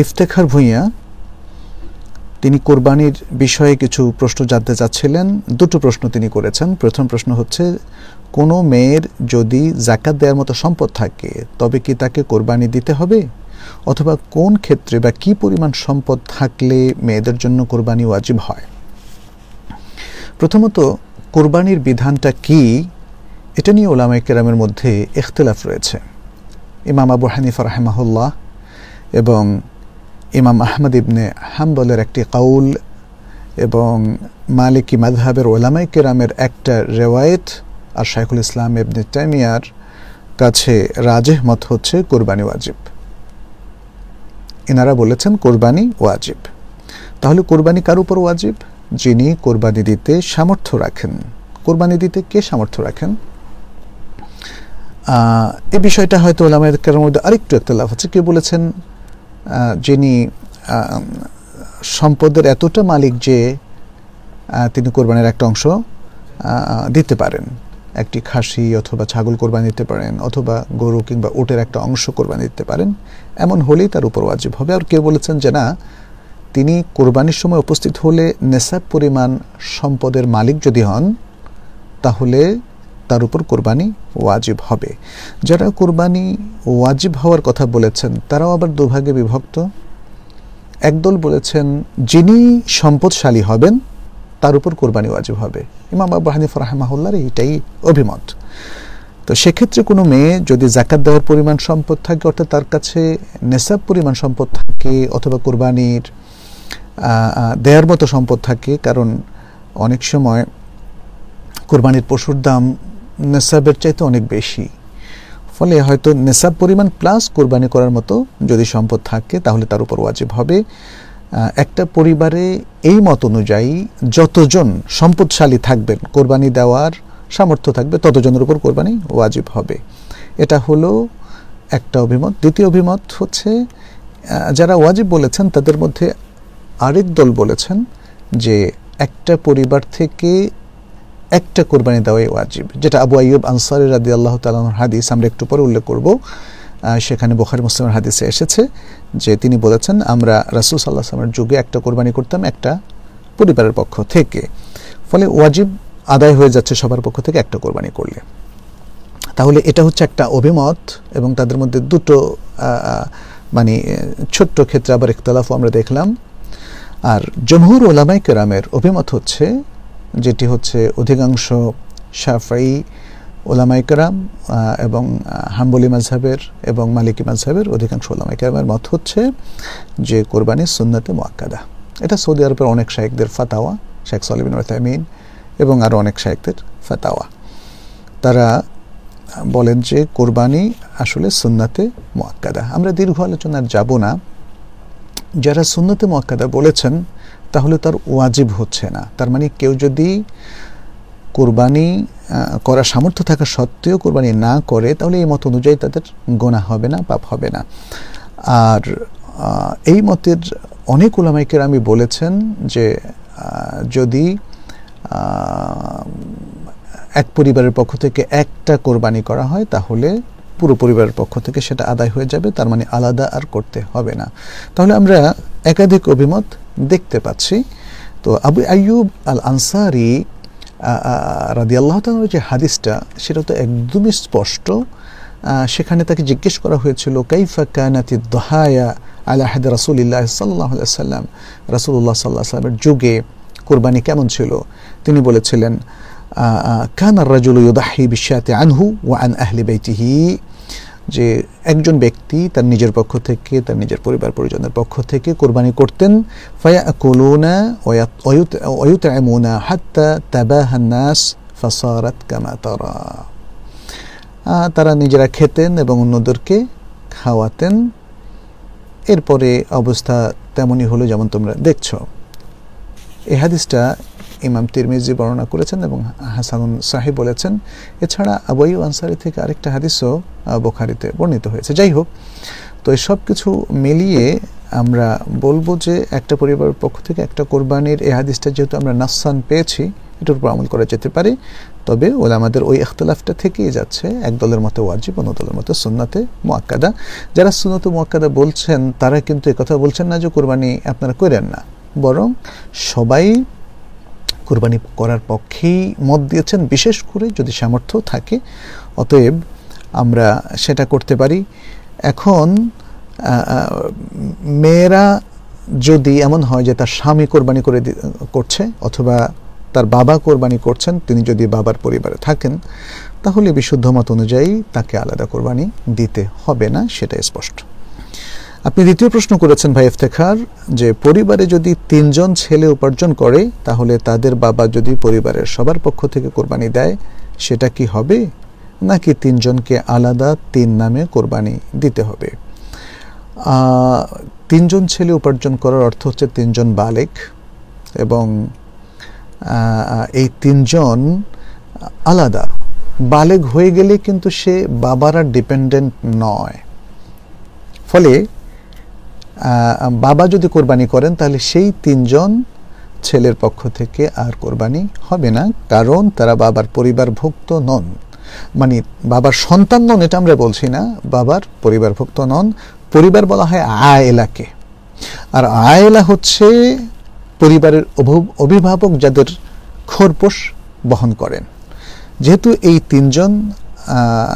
ইফতেখার ভূঁইয়া তিনি কোরবানির বিষয়ে কিছু প্রশ্ন জানতে চাচ্ছিলেন। দুটো প্রশ্ন তিনি করেছেন। প্রথম প্রশ্ন হচ্ছে, কোনো মেয়ের যদি যাকাত দেওয়ার মতো সম্পদ থাকে তবে কি তাকে কোরবানি দিতে হবে, অথবা কোন ক্ষেত্রে বা কি পরিমাণ সম্পদ থাকলে মেয়েদের জন্য কোরবানি ওয়াজিব হয়। প্রথমত কোরবানির বিধানটা কি, এটা নিয়ে উলামায়ে কেরামের মধ্যে ইখতিলাফ রয়েছে। ইমাম আবু হানিফা রাহিমাহুল্লাহ এবং ইমাম আহমদ ইবনে হাম্বলের একটি কাউল এবং মালিকি মাযহাবের উলামায়ে কেরামের একটা রিওয়ায়েত, আর শাইখুল ইসলাম ইবনে তাইমিয়ার কাছে রাজিহ মত হচ্ছে কোরবানি ওয়াজিব। এনারা বলেছেন কোরবানি ওয়াজিব। তাহলে কোরবানি কার উপর ওয়াজিব? যিনি কোরবানি দিতে সামর্থ্য রাখেন। কোরবানি দিতে কে সামর্থ্য রাখেন? এই বিষয়টা হয়তো উলামায়ে কেরামের মধ্যে আরেকটু ইখতিলাফ আছে। কেউ বলেছেন যিনি সম্পদের এতটা মালিক যে তিনি কোরবানির একটা অংশ দিতে পারেন, একটি খাসি অথবা ছাগল কোরবানি দিতে পারেন, অথবা গরু কিংবা উটের একটা অংশ কোরবানি দিতে পারেন, এমন হলেই তার উপর ওয়াজিব হবে। আর কেউ বলেছেন যে না, তিনি কোরবানির সময় উপস্থিত হলে নেসাব পরিমাণ সম্পদের মালিক যদি হন তাহলে তার উপর কোরবানি ওয়াজিব হবে। যারা কোরবানি ওয়াজিব হওয়ার কথা বলেছেন তারাও আবার দুভাগে বিভক্ত। একদল বলেছেন যিনি সম্পদশালী হবেন তার উপর কোরবানি ওয়াজিব হবে। ইমাম আবু হানিফা রাহিমাহুল্লাহর এইটাই অভিমত। তো সেক্ষেত্রে কোনো মেয়ে যদি যাকাত দেওয়ার পরিমাণ সম্পদ থাকে, অর্থাৎ তার কাছে নেসাব পরিমাণ সম্পদ থাকে, অথবা কোরবানির দেওয়ার মতো সম্পদ থাকে, কারণ অনেক সময় কোরবানির পশুর দাম নেসাবের চাইতে অনেক বেশি, ফলে হয়তো নেসাব পরিমাণ প্লাস কোরবানি করার মতো যদি সম্পদ থাকে তাহলে তার উপর ওয়াজিব হবে। একটা পরিবারে এই মত অনুযায়ী যতজন সম্পদশালী থাকবেন, কোরবানি দেওয়ার সামর্থ্য থাকবে, ততজনের উপর কোরবানি ওয়াজিব হবে। এটা হলো একটা অভিমত। দ্বিতীয় অভিমত হচ্ছে যারা ওয়াজিব বলেছেন তাদের মধ্যে আরেক দল বলেছেন যে একটা পরিবার থেকে একটা কোরবানি দেওয়াই ওয়াজিব, যেটা আবু আইয়ুব আনসারী রাদিয়াল্লাহু তাআলা আনহুর হাদিস, আমরা একটু পরে উল্লেখ করব। সেখানে বুখারী মুসলিমের হাদিসে এসেছে যে তিনি বলেছেন, আমরা রাসূল সাল্লাল্লাহু আলাইহি ওয়াসাল্লামের যুগে একটা কোরবানি করতাম একটা পরিবারের পক্ষ থেকে, ফলে ওয়াজিব আদায় হয়ে যাচ্ছে সবার পক্ষ থেকে একটা কোরবানি করলে। তাহলে এটা হচ্ছে একটা অভিমত, এবং তাদের মধ্যে দুটো মানে ছোট্ট ক্ষেত্রে আবার ইখতিলাফও আমরা দেখলাম। আর জমহুর উলামায়ে কেরামের অভিমত হচ্ছে, যেটি হচ্ছে অধিকাংশ শাফিঈ উলামায়ে কেরাম এবং হাম্বলি মাযহাবের এবং মালিকি মাযহাবের অধিকাংশ উলামায়ে কেরামের মত হচ্ছে যে কোরবানি সুন্নতে মুআক্কাদা। এটা সৌদি আরবের অনেক শাইখদের ফাতাওয়া, শেখ সালেহ বিন উসাইমিন এবং আরও অনেক শাইখদের ফাতাওয়া। তারা বলেন যে কোরবানি আসলে সুন্নতে মুআক্কাদা। আমরা দীর্ঘ আলোচনার যাব না। যারা সুন্নতে মুআক্কাদা বলেছেন তাহলে তার ওয়াজিব হচ্ছে না। তার মানে কেউ যদি কোরবানি করার সামর্থ্য থাকা সত্ত্বেও কোরবানি না করে তাহলে এই মত অনুযায়ী তাদের গুনাহ হবে না, পাপ হবে না। আর এই মতের অনেক উলামায়ে কেরাম বলেছেন যে যদি এক পরিবারের পক্ষ থেকে একটা কোরবানি করা হয় তাহলে পুরো পরিবারের পক্ষ থেকে সেটা আদায় হয়ে যাবে, তার মানে আলাদা আর করতে হবে না। তাহলে আমরা একাধিক অভিমত দেখতে পাচ্ছি। তো আবু আইয়ুব আল আনসারী রাদিয়াল্লাহু তাআলার যে হাদিসটা, সেটা তো একদমই স্পষ্ট। সেখানে তাকে জিজ্ঞেস করা হয়েছিল কাইফা কানাতিদ দুহায়া আলা আহদি রাসূলিল্লাহ সাল্লাল্লাহু আলাইহি ওয়াসাল্লাম, রাসূলুল্লাহ সাল্লাল্লাহু আলাইহি ওয়াসাল্লামের যুগে কুরবানি কেমন ছিল। তিনি বলেছিলেন কানা রাজুলু ইউদাহি বিশাতি আনহু ওয়া আন আহলি বাইতিহি, যে একজন ব্যক্তি তার নিজের পক্ষ থেকে, তার নিজের পরিবার পরিজনের পক্ষ থেকে কোরবানি করতেন। ফায়াকুলুনা ওয়া ইউতঈমুনা হাত্তা তাবাহা আন-নাস ফাসারাত কামা তারা, তারা নিজেরা খেতেন এবং অন্যদেরকে খাওয়াতেন। এরপরে অবস্থা তেমনই হলো যেমন তোমরা দেখছো। এই হাদিসটা ইমাম তিরমিজি বর্ণনা করেছেন এবং হাসানুন সাহিহ বলেছেন। এছাড়া আবু আইয়ুব আনসারী থেকে আরেকটা হাদিসও বুখারীতে বর্ণিত হয়েছে। যাই হোক, তো এই সব কিছু মিলিয়ে আমরা বলবো যে একটা পরিবারের পক্ষ থেকে একটা কোরবানির এই হাদিসটা যেহেতু আমরা নাসসান পেয়েছি, এটার উপর আমল করা যেতে পারে। তবে ওলামাদের ওই ইখতিলাফটা থেকেই যাচ্ছে, এক দলের মতে ওয়াজিব, অন্য দলের মতে সুন্নাতে মুআক্কাদা। যারা সুন্নাতে মুআক্কাদা বলছেন তারা কিন্তু একথা বলছেন না যে কোরবানি আপনারা করেন না, বরং সবাই কোরবানি করার পক্ষেই মত দিয়েছেন, বিশেষ করে যদি সামর্থ্য থাকে। অতএব আমরা সেটা করতে পারি। এখন মেয়েরা যদি এমন হয় যে তার স্বামী কোরবানি করছে অথবা তার বাবা কোরবানি করছেন, তিনি যদি বাবার পরিবারে থাকেন, তাহলে বিশুদ্ধ মত অনুযায়ী তাকে আলাদা কোরবানি দিতে হবে না, সেটা স্পষ্ট। আপনি দ্বিতীয় প্রশ্ন করেছেন ভাই ইফতেখার, যে পরিবারে যদি 3 জন ছেলে উপার্জন করে তাহলে তাদের বাবা যদি পরিবারের সবার পক্ষ থেকে কোরবানি দেয় সেটা কি হবে, নাকি 3 জনকে আলাদা 3 নামে কোরবানি দিতে হবে? 3 জন ছেলে উপার্জন করার অর্থ হচ্ছে 3 জন বালেগ, এবং এই 3 জন আলাদা। বালেগ হয়ে গেলে কিন্তু সে বাবার আর ডিপেন্ডেন্ট নয়। ফলে বাবা যদি কোরবানি করেন তাহলে সেই 3 জন ছেলের পক্ষ থেকে আর কোরবানি হবে না, কারণ তারা বাবার পরিবারভুক্ত নন। মানে বাবার সন্তান নন, এটা আমরা বলছি না, বাবার পরিবারভুক্ত নন। পরিবার বলা হয় আয়েলাকে, আর আয়েলা হচ্ছে পরিবারের অভিভাবক যাদের খোরপোশ বহন করেন। যেহেতু এই 3 জন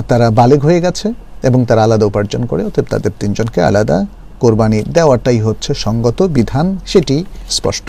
তারা বালেগ হয়ে গেছে এবং তারা আলাদা উপার্জন করে, অতএব তাদের 3 জনকে আলাদা কোরবানি দেওয়াটাই হচ্ছে সঙ্গত বিধান, সেটি স্পষ্ট।